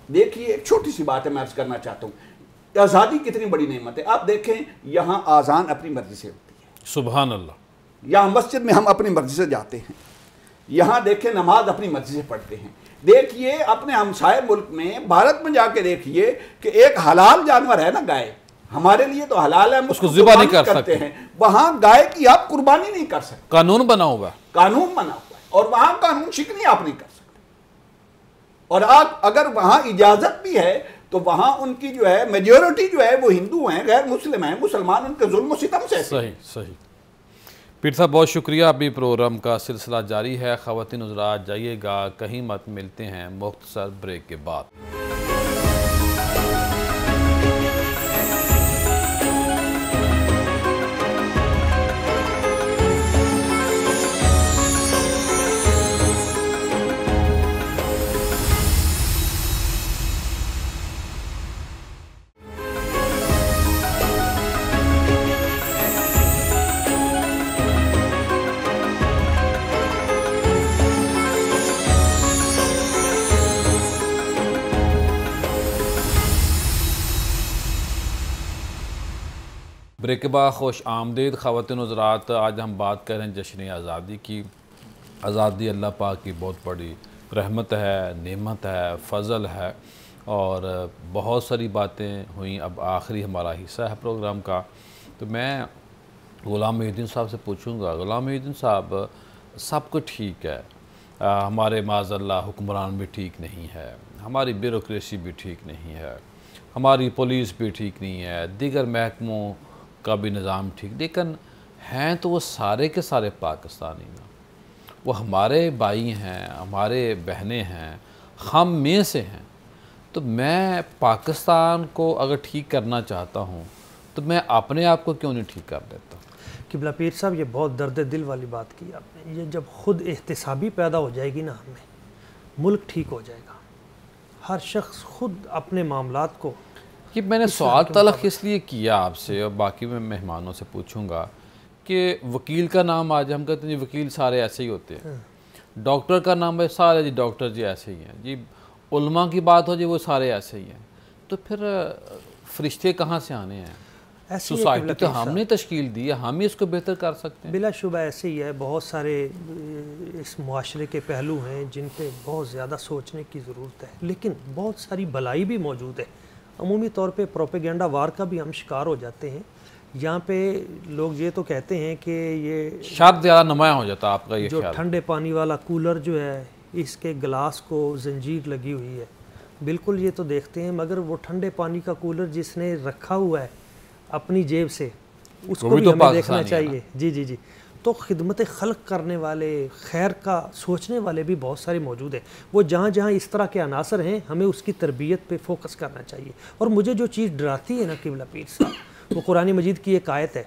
دیکھیے ایک چھوٹی سی بات ہے میں عرض کرنا چاہتا ہوں، آزادی کتنی بڑی نعمت ہے۔ آپ دیکھیں یہاں آذان اپنی مرضی سے ہوتی ہے، سبحان اللہ۔ یہاں مسجد میں ہم اپنی مرضی سے جاتے ہیں، یہاں دیکھیں نماز اپنی مرضی سے پڑھتے ہیں۔ دیکھیے اپنے ہمسائے ملک میں بھارت میں جا کے دیکھیے کہ ایک حلال جانور ہے نا گائے، ہمارے لیے تو حلال ہے، ہم اس کو ذبح نہیں کر سکتے ہیں، وہاں گائے کی آپ قربانی نہیں کر سکتے، قانون بنا ہوا ہے، قانون بنا ہوا ہے، اور وہاں قانون شکنی آپ نہیں کر سکتے۔ اور آپ اگر وہاں اجازت بھی ہے تو وہاں ان کی جو ہے میجورٹی جو ہے وہ ہندو ہیں، غیر مسلم ہیں، مسلمان ان کے ظلم و ستم سے۔ صحیح۔ پیر صاحب بہت شکریہ، ابھی پروگرام کا سلسلہ جاری ہے، خواتین حضرات جائیے گا کہیں مت، ملتے ہیں مختصر بریک کے بعد۔ بریک کے بعد خوش آمدید خواتین حضرات، آج ہم بات کر رہے ہیں جشن آزادی کی۔ آزادی اللہ پاک کی بہت بڑی رحمت ہے، نعمت ہے، فضل ہے، اور بہت ساری باتیں ہوئیں۔ اب آخری ہمارا حصہ ہے پروگرام کا، تو میں غلام محی الدین صاحب سے پوچھوں گا، غلام محی الدین صاحب سب کچھ ٹھیک ہے، ہمارے معاذ اللہ حکمران بھی ٹھیک نہیں ہے، ہماری بیوروکریسی بھی ٹھیک نہیں ہے، ہماری پولیس بھی ٹھیک نہیں ہے، دیگر محکموں کا بھی نظام ٹھیک، لیکن ہیں تو وہ سارے کے سارے پاکستانی نا، وہ ہمارے بھائی ہیں، ہمارے بہنیں ہیں، ہم میں سے ہیں. تو میں پاکستان کو اگر ٹھیک کرنا چاہتا ہوں تو میں اپنے آپ کو کیوں نہیں ٹھیک کر دیتا؟ قبلہ پیر صاحب یہ بہت درد دل والی بات کی آپ نے. یہ جب خود احتسابی پیدا ہو جائے گی نا ہمیں، ملک ٹھیک ہو جائے گا. ہر شخص خود اپنے معاملات کو. کہ میں نے سوال تلخ اس لیے کیا آپ سے، اور باقی میں مہمانوں سے پوچھوں گا کہ وکیل کا نام آج ہم کہتے ہیں جی وکیل سارے ایسے ہی ہوتے ہیں، ڈاکٹر کا نام ہے سارے جی ڈاکٹر جی ایسے ہی ہیں، جی علماء کی بات ہو جی وہ سارے ایسے ہی ہیں. تو پھر فرشتے کہاں سے آنے ہیں؟ سوسائٹی تو ہم نے تشکیل دی ہے، ہم ہی اس کو بہتر کر سکتے ہیں. بلا شبہ ایسے ہی ہے. بہت سارے اس معاشرے کے پہلو ہیں جن پہ بہت زیادہ سوچنے کی ضرورت ہے، لیکن بہت ساری بلائی بھی موجود ہے. عمومی طور پہ پروپیگنڈا وار کا بھی ہم شکار ہو جاتے ہیں. یہاں پہ لوگ یہ تو کہتے ہیں کہ یہ شاید زیادہ نمایاں ہو جاتا آپ کا یہ جو خیال. ٹھنڈے پانی والا کولر جو ہے اس کے گلاس کو زنجیر لگی ہوئی ہے. بالکل یہ تو دیکھتے ہیں، مگر وہ ٹھنڈے پانی کا کولر جس نے رکھا ہوا ہے اپنی جیب سے، اس کو بھی ہمیں دیکھنا چاہیے. جی جی جی. تو خدمت خلق کرنے والے، خیر کا سوچنے والے بھی بہت سارے موجود ہیں. وہ جہاں جہاں اس طرح کے عناصر ہیں ہمیں اس کی تربیت پہ فوکس کرنا چاہیے. اور مجھے جو چیز ڈراتی ہے نا قبلہ پیر صاحب، وہ قرآن مجید کی ایک آیت ہے.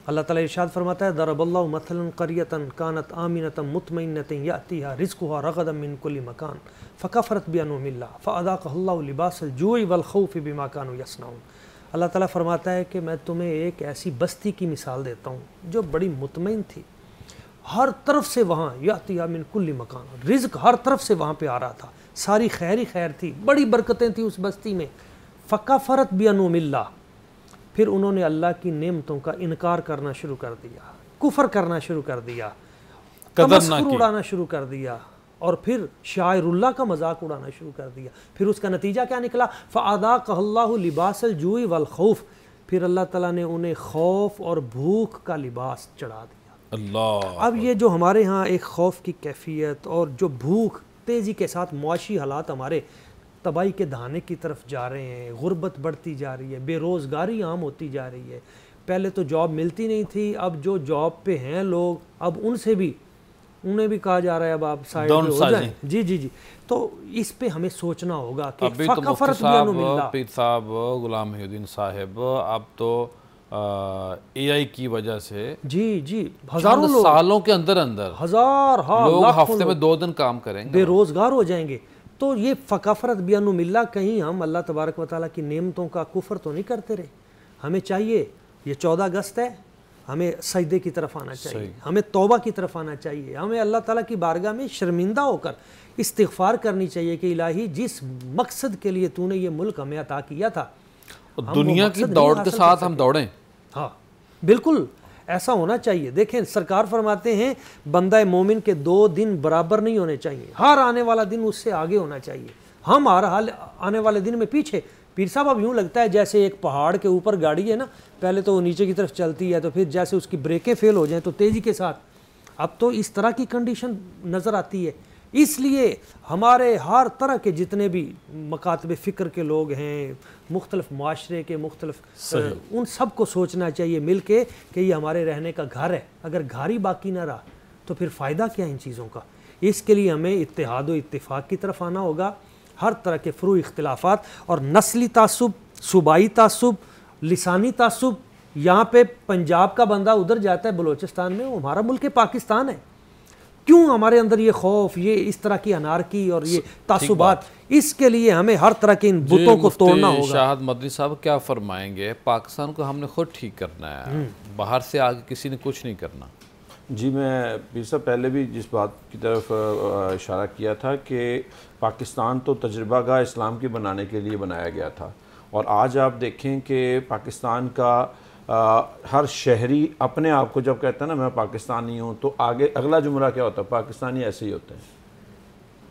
اللہ تعالیٰ ارشاد فرماتا ہے ضرب اللہ مثلا قریۃ کانت آمنۃ مطمئنۃ یأتیہا رزقہا رغدا من کل مکان فکفرت بانعم اللہ فاذاقہا اللہ لباس الجوع والخوف بما کانوا یصنعون. اللہ تعالیٰ فرماتا ہے کہ میں تمہیں ایک ایسی بستی کی مثال دیتا ہوں جو بڑی مطمئن تھی، ہر طرف سے وہاں یأتیہا من کل مکان، رزق ہر طرف سے وہاں پہ آ رہا تھا، ساری خیر ہی خیر تھی، بڑی برکتیں تھیں اس بستی میں. فکفرت بانعم اللہ، پھر انہوں نے اللہ کی نعمتوں کا انکار کرنا شروع کر دیا، کفر کرنا شروع کر دیا، تمسخر اڑانا شروع کر دیا، اور پھر شاعر اللہ کا مذاق اڑانا شروع کر دیا. پھر اس کا نتیجہ کیا نکلا؟ فَأَذَاقَهُ اللَّهُ لِبَاسَ الْجُوعِ وَالْخَوْفِ، پھر اللہ تعالیٰ نے انہیں خوف اور بھوک کا لباس چڑھا دیا. اللہ. اب یہ جو ہمارے ہاں ایک خوف کی کیفیت اور جو بھوک تیزی کے ساتھ معاشی حالات ہمارے تباہی کے دہانے کی طرف جا رہے ہیں، غربت بڑھتی جا رہی ہے، بے روزگاری عام ہوتی جا رہی ہے. پہلے تو جاب ملتی نہیں تھی، اب جو جاب پہ ہیں لوگ اب ان سے بھی انہیں بھی کہا جا رہا ہے اب آپ سائڈ پہ ہو جائیں. جی جی جی. تو اس پہ ہمیں سوچنا ہوگا کہ ابھی تو مفتی صاحب، پیر صاحب، غلام محی الدین صاحب، اب تو اے آئی کی وجہ سے جی جی ہزاروں لوگ سالوں کے اندر ہزار لوگ ہفتے میں 2 دن کام کریں گے، بے روزگار ہو جائیں گے. تو یہ فکفرت بانعم اللہ، کہیں ہم اللہ تبارک و تعالیٰ کی نعمتوں کا کفر تو نہیں کرتے رہے. ہمیں چاہیے، یہ 14 اگست ہے، ہمیں سجدے کی طرف آنا چاہیے، ہمیں توبہ کی طرف آنا چاہیے، ہمیں اللہ تعالیٰ کی بارگاہ میں شرمندہ ہو کر استغفار کرنی چاہیے کہ الہی جس مقصد کے لیے تو نے یہ ملک ہمیں عطا کیا تھا، دنیا کی دوڑ کے ساتھ ہم دوڑیں. ہاں بالکل ایسا ہونا چاہیے. دیکھیں سرکار فرماتے ہیں بندہ مومن کے 2 دن برابر نہیں ہونے چاہیے، ہر آنے والا دن اس سے آگے ہونا چاہیے، ہم ہر حال آنے والے دن میں پیچھے. پیر صاحب اب یوں لگتا ہے جیسے ایک پہاڑ کے اوپر گاڑی ہے نا، پہلے تو وہ نیچے کی طرف چلتی ہے، تو پھر جیسے اس کی بریکیں فیل ہو جائیں تو تیزی کے ساتھ، اب تو اس طرح کی کنڈیشن نظر آتی ہے. اس لیے ہمارے ہر طرح کے جتنے بھی مکاتب فکر کے لوگ ہیں، مختلف معاشرے کے مختلف، ان سب کو سوچنا چاہیے مل کے کہ یہ ہمارے رہنے کا گھر ہے. اگر گھر ہی باقی نہ رہا تو پھر فائدہ کیا ان چیزوں کا؟ اس کے لیے ہمیں اتحاد و اتفاق کی طرف آنا ہوگا. ہر طرح کے فروع اختلافات اور نسلی تعصب، صوبائی تعصب، لسانی تعصب، یہاں پہ پنجاب کا بندہ ادھر جاتا ہے بلوچستان میں، وہ ہمارا ملک پاکستان ہے. کیوں ہمارے اندر یہ خوف، یہ اس طرح کی انارکی اور یہ تعصبات؟ اس کے لیے ہمیں ہر طرح کے ان بتوں کو توڑنا ہوگا. شاہد مدنی صاحب کیا فرمائیں گے؟ پاکستان کو ہم نے خود ٹھیک کرنا ہے، باہر سے آگے کسی نے کچھ نہیں کرنا. جی میں پیر صاحب پہلے بھی جس بات کی طرف اشارہ کیا تھا کہ پاکستان تو تجربہ گاہ اسلام کی بنانے کے لیے بنایا گیا تھا، اور آج آپ دیکھیں کہ پاکستان کا ہر شہری اپنے آپ کو جب کہتا ہے نا میں پاکستانی ہوں، تو آگے اگلا جملہ کیا ہوتا ہے؟ پاکستانی ایسے ہی ہوتے ہیں.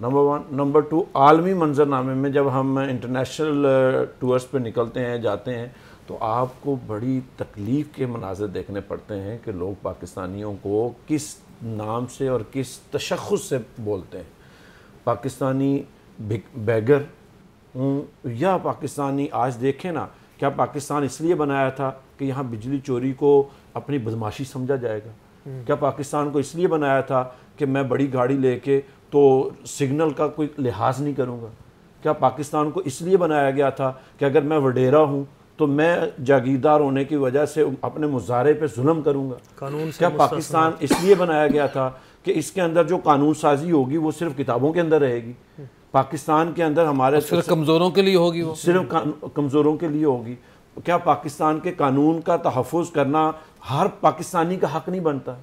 نمبر 1. نمبر 2، عالمی منظرنامے میں جب ہم انٹرنیشنل ٹورز پہ نکلتے ہیں، جاتے ہیں، تو آپ کو بڑی تکلیف کے مناظر دیکھنے پڑتے ہیں کہ لوگ پاکستانیوں کو کس نام سے اور کس تشخص سے بولتے ہیں. پاکستانی بیگر یا پاکستانی، آج دیکھیں نا کیا پاکستان اس لیے بنایا تھا کہ یہاں بجلی چوری کو اپنی بدماشی سمجھا جائے گا؟ کیا پاکستان کو اس لیے بنایا تھا کہ میں بڑی گاڑی لے کے تو سگنل کا کوئی لحاظ نہیں کروں گا؟ کیا پاکستان کو اس لیے بنایا گیا تھا کہ اگر میں وڈیرا ہوں تو میں جاگیردار ہونے کی وجہ سے اپنے مظاہرے پہ ظلم کروں گا؟ قانون سے کیا پاکستان اس لیے بنایا گیا تھا کہ اس کے اندر جو قانون سازی ہوگی وہ صرف کتابوں کے اندر رہے گی؟ پاکستان کے اندر ہمارے صرف کمزوروں کے لیے ہوگی، وہ صرف کمزوروں کے لیے ہوگی؟ کیا پاکستان کے قانون کا تحفظ کرنا ہر پاکستانی کا حق نہیں بنتا؟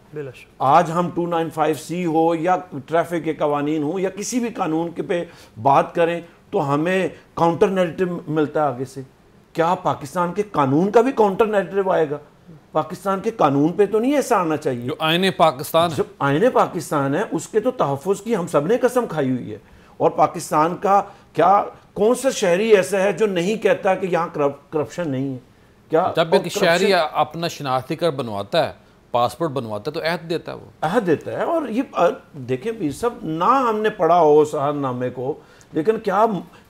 آج ہم 295C ہو یا ٹریفک کے قوانین ہوں یا کسی بھی قانون کے پہ بات کریں تو ہمیں کاؤنٹر نیریٹو ملتا ہے آگے سے. کیا پاکستان کے قانون کا بھی کاؤنٹر نیریٹو آئے گا؟ پاکستان کے قانون پہ تو نہیں ایسا آنا چاہیے. جو آئین پاکستان ہے، جب آئین پاکستان ہے اس کے تو تحفظ کی ہم سب نے قسم کھائی ہوئی ہے. اور پاکستان کا کیا کون سا شہری ایسا ہے جو نہیں کہتا کہ یہاں کرپشن نہیں ہے؟ کیا جب ایک شہری اپنا شناختی کارڈ بنواتا ہے، پاسپورٹ بنواتا ہے تو عہد دیتا ہے، وہ عہد دیتا ہے. اور یہ دیکھیں پیر صاحب، نہ ہم نے پڑھا ہو شہادت نامے کو، لیکن کیا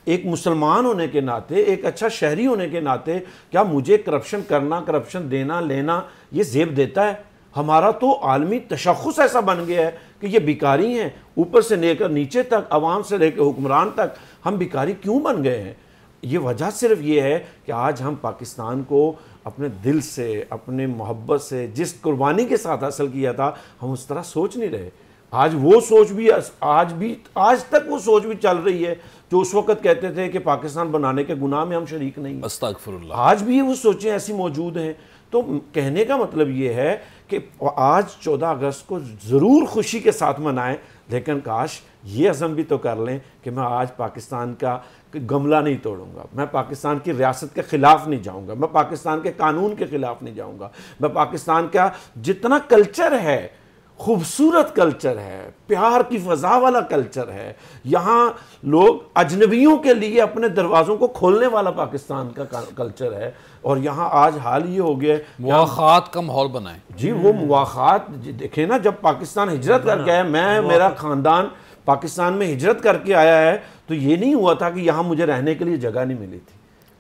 ایک مسلمان ہونے کے ناطے، ایک اچھا شہری ہونے کے ناطے، کیا مجھے کرپشن کرنا، کرپشن دینا لینا یہ زیب دیتا ہے؟ ہمارا تو عالمی تشخص ایسا بن گیا ہے کہ یہ بیکاری ہیں، اوپر سے لے کر نیچے تک، عوام سے لے کر حکمران تک ہم بیکاری کیوں بن گئے ہیں؟ یہ وجہ صرف یہ ہے کہ آج ہم پاکستان کو اپنے دل سے، اپنے محبت سے، جس قربانی کے ساتھ حاصل کیا تھا، ہم اس طرح سوچ نہیں رہے. آج وہ سوچ بھی آج تک وہ سوچ بھی چل رہی ہے جو اس وقت کہتے تھے کہ پاکستان بنانے کے گناہ میں ہم شریک نہیں. استغفر اللہ. آج بھی وہ سوچیں ایسی موجود ہیں. تو کہنے کا مطلب یہ ہے کہ آج 14 اگست کو ضرور خوشی کے ساتھ منائیں، لیکن کاش یہ عزم بھی تو کر لیں کہ میں آج پاکستان کا گملہ نہیں توڑوں گا، میں پاکستان کی ریاست کے خلاف نہیں جاؤں گا، میں پاکستان کے قانون کے خلاف نہیں جاؤں گا، میں پاکستان کا جتنا کلچر ہے، خوبصورت کلچر ہے، پیار کی فضا والا کلچر ہے، یہاں لوگ اجنبیوں کے لیے اپنے دروازوں کو کھولنے والا پاکستان کا کلچر ہے. اور یہاں آج حال یہ ہو گیا مواخات کا ماحول بنائیں. جی وہ مواخات دیکھیں نا، جب پاکستان ہجرت کر کے آیا، میرا خاندان پاکستان میں ہجرت کر کے آیا ہے، تو یہ نہیں ہوا تھا کہ یہاں مجھے رہنے کے لیے جگہ نہیں ملی تھی.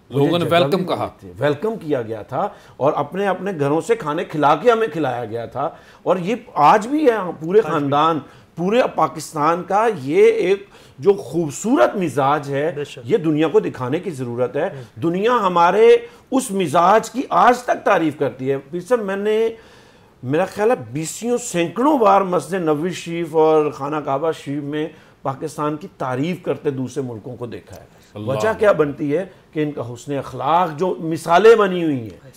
لوگوں نے ویلکم کہا، ویلکم کیا گیا تھا اور اپنے اپنے گھروں سے کھانے کھلا کے ہمیں کھلایا گیا تھا. اور یہ آج بھی ہے پورے خاندان، پورے پاکستان کا یہ ایک جو خوبصورت مزاج ہے، یہ دنیا کو دکھانے کی ضرورت ہے. دنیا ہمارے اس مزاج کی آج تک تعریف کرتی ہے. پھر سب میں نے میرا خیال ہے 20 سینکڑوں بار مسجد نبوی شریف اور خانہ کعبہ شریف میں پاکستان کی تعریف کرتے دوسرے ملکوں کو دیکھا ہے. وجہ کیا بنتی ہے کہ ان کا حسن اخلاق جو مثالیں بنی ہوئی ہیں.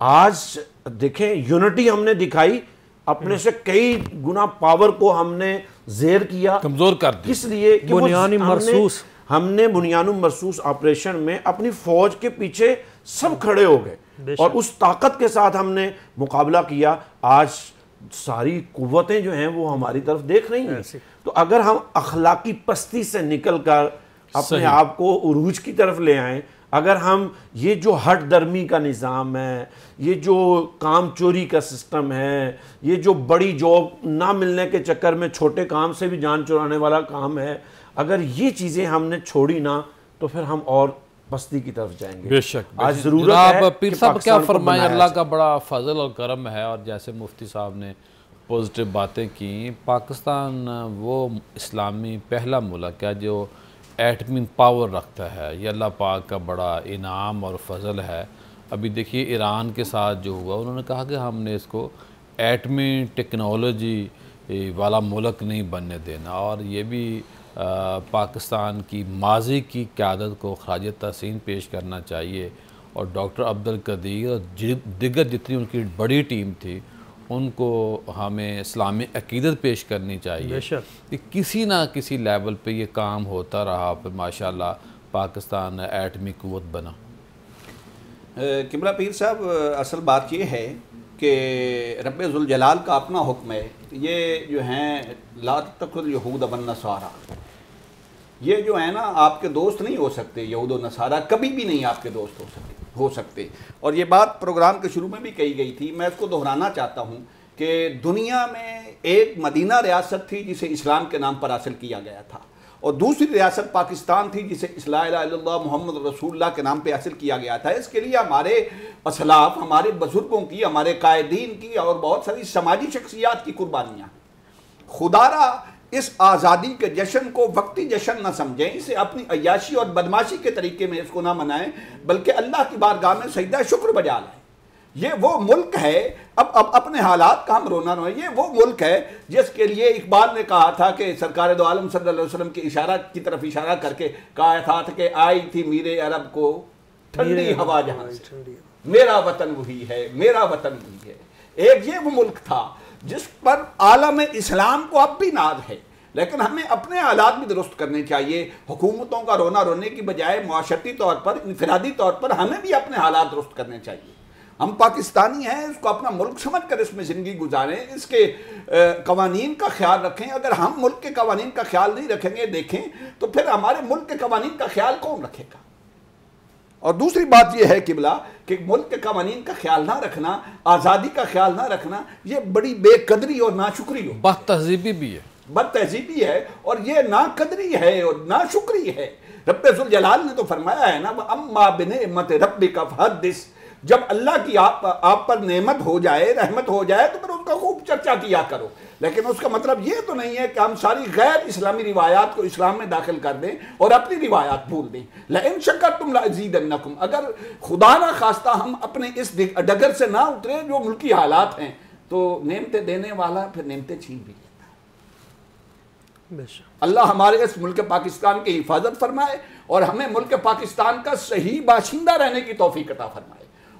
آج دیکھیں یونٹی ہم نے دکھائی، اپنے سے کئی گنا پاور کو ہم نے زیر کیا، کمزور کر دیا. کس لیے کہ بنیان مرصوص ہم نے بنیان مرصوص آپریشن میں اپنی فوج کے پیچھے سب کھڑے ہو گئے اور اس طاقت کے ساتھ ہم نے مقابلہ کیا. آج ساری قوتیں جو ہیں وہ ہماری طرف دیکھ رہی ہیں. تو اگر ہم اخلاقی پستی سے نکل کر اپنے آپ کو عروج کی طرف لے آئیں، اگر ہم یہ جو ہٹ درمی کا نظام ہے، یہ جو کام چوری کا سسٹم ہے، یہ جو بڑی جاب نہ ملنے کے چکر میں چھوٹے کام سے بھی جان چرانے والا کام ہے، اگر یہ چیزیں ہم نے چھوڑی نہ تو پھر ہم اور پستی کی طرف جائیں گے. بے شک. آج ضرورت ہے جناب پیر صاحب کیا فرمائیں، اللہ کا جائے. بڑا فضل اور کرم ہے. اور جیسے مفتی صاحب نے پوزیٹیو باتیں کی، پاکستان وہ اسلامی پہلا ملک ہے جو ایٹمی پاور رکھتا ہے. یہ اللہ پاک کا بڑا انعام اور فضل ہے. ابھی دیکھیے ایران کے ساتھ جو ہوا، انہوں نے کہا کہ ہم نے اس کو ایٹمی ٹیکنالوجی والا ملک نہیں بننے دینا. اور یہ بھی پاکستان کی ماضی کی قیادت کو خراج تحسین پیش کرنا چاہیے. اور ڈاکٹر عبدالقدیر اور دیگر جتنی ان کی بڑی ٹیم تھی، ان کو ہمیں اسلامی عقیدت پیش کرنی چاہیے کہ کسی نہ کسی لیول پہ یہ کام ہوتا رہا، پھر ماشاءاللہ پاکستان ایٹمی قوت بنا. قبلہ پیر صاحب، اصل بات یہ ہے کہ رب ذوالجلال کا اپنا حکم ہے. یہ جو ہیں لا تتخذوا اليہود والنصارى، یہ جو ہے نا آپ کے دوست نہیں ہو سکتے. یہود و نصارہ کبھی بھی نہیں آپ کے دوست ہو سکتے. اور یہ بات پروگرام کے شروع میں بھی کہی گئی تھی، میں اس کو دہرانا چاہتا ہوں کہ دنیا میں ایک مدینہ ریاست تھی جسے اسلام کے نام پر حاصل کیا گیا تھا، اور دوسری ریاست پاکستان تھی جسے لا الہ الا اللہ محمد رسول اللہ کے نام پہ حاصل کیا گیا تھا۔ اس کے لیے ہمارے اسلاف، ہمارے بزرگوں کی، ہمارے قائدین کی اور بہت ساری سماجی شخصیات کی قربانیاں۔ خدا را اس آزادی کے جشن کو وقتی جشن نہ سمجھیں، اسے اپنی عیاشی اور بدماشی کے طریقے میں اس کو نہ منائیں، بلکہ اللہ کی بارگاہ میں سجدہ شکر بجا لائیں۔ یہ وہ ملک ہے، اب اپنے حالات کا ہم رونا روئیں، یہ وہ ملک ہے جس کے لیے اقبال نے کہا تھا کہ سرکار دو عالم صلی اللہ علیہ وسلم کی طرف اشارہ کر کے کہا تھا کہ آئی تھی میرے عرب کو ٹھنڈی ہوا جہاں سے، میرا وطن وہی ہے، میرا وطن وہی ہے۔ ایک یہ وہ ملک تھا جس پر عالم اسلام کو اب بھی ناز ہے، لیکن ہمیں اپنے حالات بھی درست کرنے چاہیے۔ حکومتوں کا رونا رونے کی بجائے معاشرتی طور پر، انفرادی طور پر ہمیں بھی اپنے حالات درست کرنے چاہیے۔ ہم پاکستانی ہیں، اس کو اپنا ملک سمجھ کر اس میں زندگی گزاریں، اس کے قوانین کا خیال رکھیں۔ اگر ہم ملک کے قوانین کا خیال نہیں رکھیں گے، دیکھیں تو پھر ہمارے ملک کے قوانین کا خیال کون رکھے گا؟ اور دوسری بات یہ ہے قبلہ کہ ملک کے قوانین کا خیال نہ رکھنا، آزادی کا خیال نہ رکھنا، یہ بڑی بے قدری اور ناشکری ہو، بد تہذیبی بھی ہے، بد تہذیبی ہے، اور یہ ناقدری ہے اور ناشکری ہے۔ رب ذوالجلال نے تو فرمایا ہے نا وَأَمَّا بِنِعْمَتِ رَبِّكَ فَحَدِّثْ، جب اللہ کی آپ پر نعمت ہو جائے، رحمت ہو جائے تو پھر اس کا خوب چرچا کیا کرو، لیکن اس کا مطلب یہ تو نہیں ہے کہ ہم ساری غیر اسلامی روایات کو اسلام میں داخل کر دیں اور اپنی روایات بھول دیں۔ لَإِن شَكَرْتُمْ لَأَزِيدَنَّكُمْ، اگر خدا نہ خواستہ ہم اپنے اس ڈگر سے نہ اترے جو ملکی حالات ہیں تو نعمتیں دینے والا پھر نعمتیں چھین بھی لیتا۔ اللہ ہمارے اس ملک پاکستان کی حفاظت فرمائے اور ہمیں ملک پاکستان کا صحیح باشندہ رہنے کی توفیق عطا فرمائے۔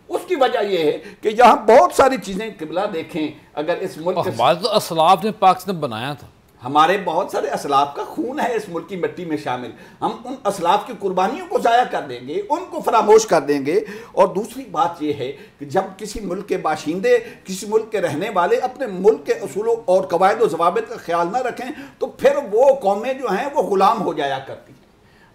اس کی وجہ یہ ہے کہ یہاں بہت ساری چیزیں قبلہ دیکھیں، اگر اس ملک ہمارے تو اسلاف نے پاکستان بنایا تھا، ہمارے بہت سارے اسلاف کا خون ہے اس ملک کی مٹی میں شامل، ہم ان اسلاف کی قربانیوں کو ضائع کر دیں گے، ان کو فراموش کر دیں گے۔ اور دوسری بات یہ ہے کہ جب کسی ملک کے باشندے، کسی ملک کے رہنے والے اپنے ملک کے اصولوں اور قواعد و ضوابط کا خیال نہ رکھیں تو پھر وہ قومیں جو ہیں وہ غلام ہو جایا کرتی ہیں۔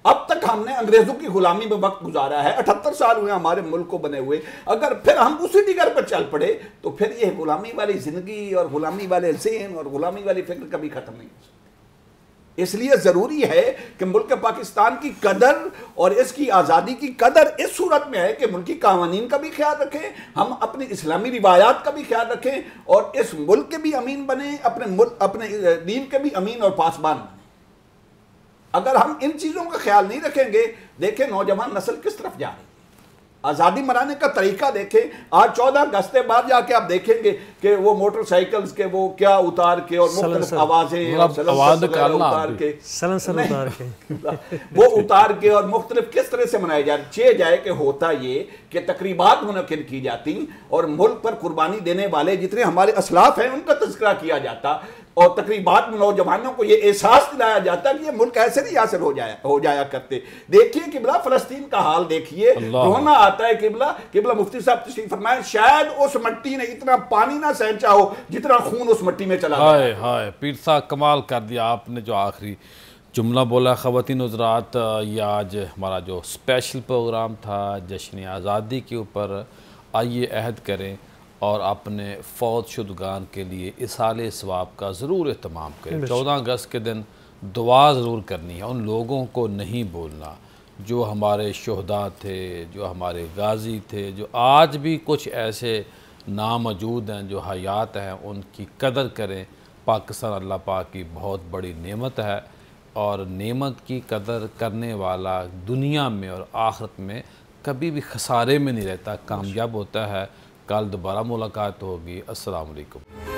اب تک ہم نے انگریزوں کی غلامی میں وقت گزارا ہے، 78 سال ہوئے ہمارے ملک کو بنے ہوئے، اگر پھر ہم اسی ڈگر پر چل پڑے تو پھر یہ غلامی والی زندگی اور غلامی والے ذہن اور غلامی والی فکر کبھی ختم نہیں ہو سکتی۔ اس لیے ضروری ہے کہ ملک پاکستان کی قدر اور اس کی آزادی کی قدر اس صورت میں ہے کہ ملکی قوانین کا بھی خیال رکھیں، ہم اپنی اسلامی روایات کا بھی خیال رکھیں اور اس ملک کے بھی امین بنیں، اپنے دین کے بھی امین اور پاسبان بنیں۔ اگر ہم ان چیزوں کا خیال نہیں رکھیں گے، دیکھیں نوجوان نسل کس طرف جا رہی ہے، آزادی منانے کا طریقہ دیکھیں۔ آج 14 اگست بعد جا کے آپ دیکھیں گے کہ وہ موٹر سائیکلز کے وہ کیا اتار کے اور مختلف آوازیں وہ اتار کے اور مختلف کس طرح سے منائے جائے کہ ہوتا یہ کہ تقریبات منعقد کی جاتی اور ملک پر قربانی دینے والے جتنے ہمارے اسلاف ہیں ان کا تذکرہ کیا جاتا اور تقریبات میں نوجوانوں کو یہ احساس دلایا جاتا کہ یہ ملک ایسے نہیں حاصل ہو جایا کرتے۔ دیکھیے قبلہ فلسطین کا حال دیکھیے، رونا آتا ہے۔ قبلہ مفتی صاحب تشریف فرمائے شاید اس مٹی نے اتنا پانی نہ سینچا ہو جتنا خون اس مٹی میں چلا گیا۔ ہائے پیر صاحب کمال کر دیا آپ نے جو آخری جملہ بولا۔ خواتین حضرات، یہ آج ہمارا جو اسپیشل پروگرام تھا جشن آزادی کے اوپر، آئیے عہد کریں اور اپنے فوت شدگان کے لیے اصال ثواب کا ضرور اہتمام کریں۔ 14 اگست کے دن دعا ضرور کرنی ہے، ان لوگوں کو نہیں بھولنا جو ہمارے شہداء تھے، جو ہمارے غازی تھے، جو آج بھی کچھ ایسے ناموجود ہیں جو حیات ہیں، ان کی قدر کریں۔ پاکستان اللہ پاک کی بہت بڑی نعمت ہے اور نعمت کی قدر کرنے والا دنیا میں اور آخرت میں کبھی بھی خسارے میں نہیں رہتا، کامیاب ہوتا ہے۔ کل دوبارہ ملاقات ہوگی۔ السلام علیکم۔